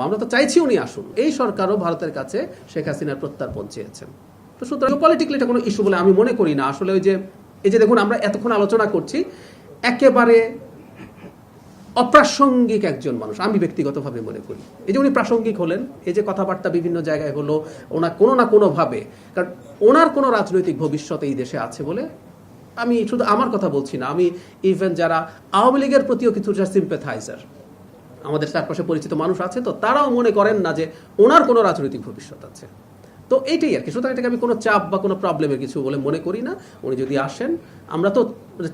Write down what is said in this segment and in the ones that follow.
আমরা তো চাইছি উনি আসুন। এই সরকারও ভারতের কাছে শেখ হাসিনার প্রত্যার্পণ চেয়েছেন। তো সুতরাং পলিটিক্যালি এটা কোনো ইস্যু বলে আমি মনে করি না। আসলে ওই যে এই যে দেখুন আমরা এতক্ষণ আলোচনা করছি, একেবারে অপ্রাসঙ্গিক একজন মানুষ আমি ব্যক্তিগতভাবে মনে করি। এই যে উনি প্রাসঙ্গিক হলেন, এই যে কথাবার্তা বিভিন্ন জায়গায় হলো, ওনার কোনো না কোনোভাবে, কারণ ওনার কোনো রাজনৈতিক ভবিষ্যৎ এই দেশে আছে বলে আমি শুধু আমার কথা বলছি না, আমি ইভেন যারা আওয়ামী লীগের প্রতিও কিছুটা সিম্প্যাথাইজার, আমাদের চারপাশে পরিচিত মানুষ আছে, তো তারাও মনে করেন না যে ওনার কোনো রাজনৈতিক ভবিষ্যৎ আছে। তো এইটাই আর কি। সুতরাং এটাকে আমি কোনো চাপ বা কোনো প্রবলেমের কিছু বলে মনে করি না। উনি যদি আসেন, আমরা তো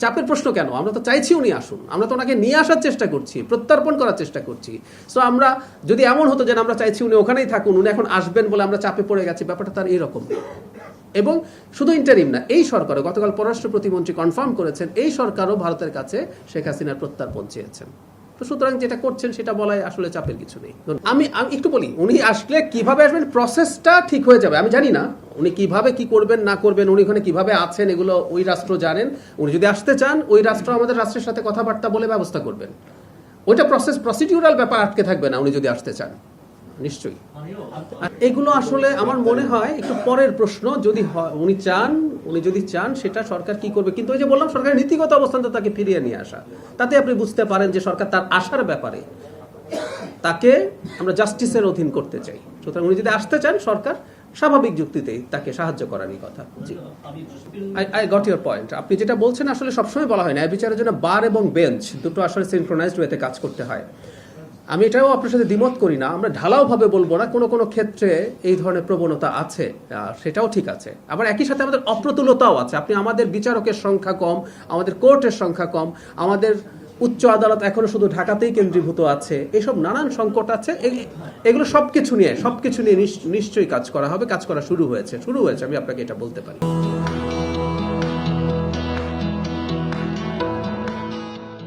চাপের প্রশ্ন কেন, আমরা তো চাইছি উনি আসুন, আমরা তো ওনাকে নিয়ে আসার চেষ্টা করছি, প্রত্যার্পণ করার চেষ্টা করছি। সো আমরা যদি এমন হতো যে আমরা চাইছি উনি ওখানেই থাকুন, উনি এখন আসবেন বলে আমরা চাপে পড়ে গেছি, ব্যাপারটা তার এইরকম। এবং শুধু ইন্টারিম না, এই সরকারও গতকাল পররাষ্ট্র প্রতিমন্ত্রী কনফার্ম করেছেন এই সরকারও ভারতের কাছে শেখ হাসিনার প্রত্যার্পণ চেয়েছেন। তো সুতরাং যেটা করছেন সেটা বলায় আসলে চাপের কিছু নেই। আমি একটু বলি, উনি আসলে কিভাবে আসবেন, প্রসেসটা ঠিক হয়ে যাবে। আমি জানি না উনি কিভাবে কি করবেন না করবেন, উনি ওখানে কিভাবে আছেন এগুলো ওই রাষ্ট্র জানেন। উনি যদি আসতে চান, ওই রাষ্ট্র আমাদের রাষ্ট্রের সাথে কথাবার্তা বলে ব্যবস্থা করবেন। ওইটা প্রসিডিউরাল ব্যাপার আটকে থাকবে না উনি যদি আসতে চান, নিশ্চয়ই। এগুলো আসলে আমার মনে হয় একটু পরের প্রশ্ন। যদি উনি যদি চান সেটা সরকার কি করবে। কিন্তু ওই যে বললাম, সরকারের নীতিগত অবস্থান তো তাকে ফিরিয়ে নিয়ে আসা, তাতে আপনি বুঝতে পারেন যে সরকার তার আসার ব্যাপারে তাকে আমরা জাস্টিসের অধীন করতে চাই। সুতরাং উনি যদি আসতে চান, সরকার স্বাভাবিক যুক্তিতেই তাকে সাহায্য করারই কথা। জি, আই গট ইউর পয়েন্ট। আপনি যেটা বলছেন আসলে সবসময় বলা হয় না, বিচারের জন্য বার এবং বেঞ্চ দুটো আসলে সিনক্রোনাইজড ওয়েতে কাজ করতে হয়। আমি এটাও আপনার সাথে দ্বিমত করি না, আমরা ঢালাওভাবে বলবো না, কোনো কোনো ক্ষেত্রে এই ধরনের প্রবণতা আছে, সেটাও ঠিক আছে। আবার একই সাথে আমাদের অপ্রতুলতাও আছে। আপনি আমাদের বিচারকের সংখ্যা কম, আমাদের কোর্টের সংখ্যা কম, আমাদের উচ্চ আদালত এখনো শুধু ঢাকাতেই কেন্দ্রীভূত আছে, এসব নানান সংকট আছে। এগুলো সবকিছু নিয়ে নিশ্চয়ই কাজ করা হবে, কাজ করা শুরু হয়েছে, আমি আপনাকে এটা বলতে পারি।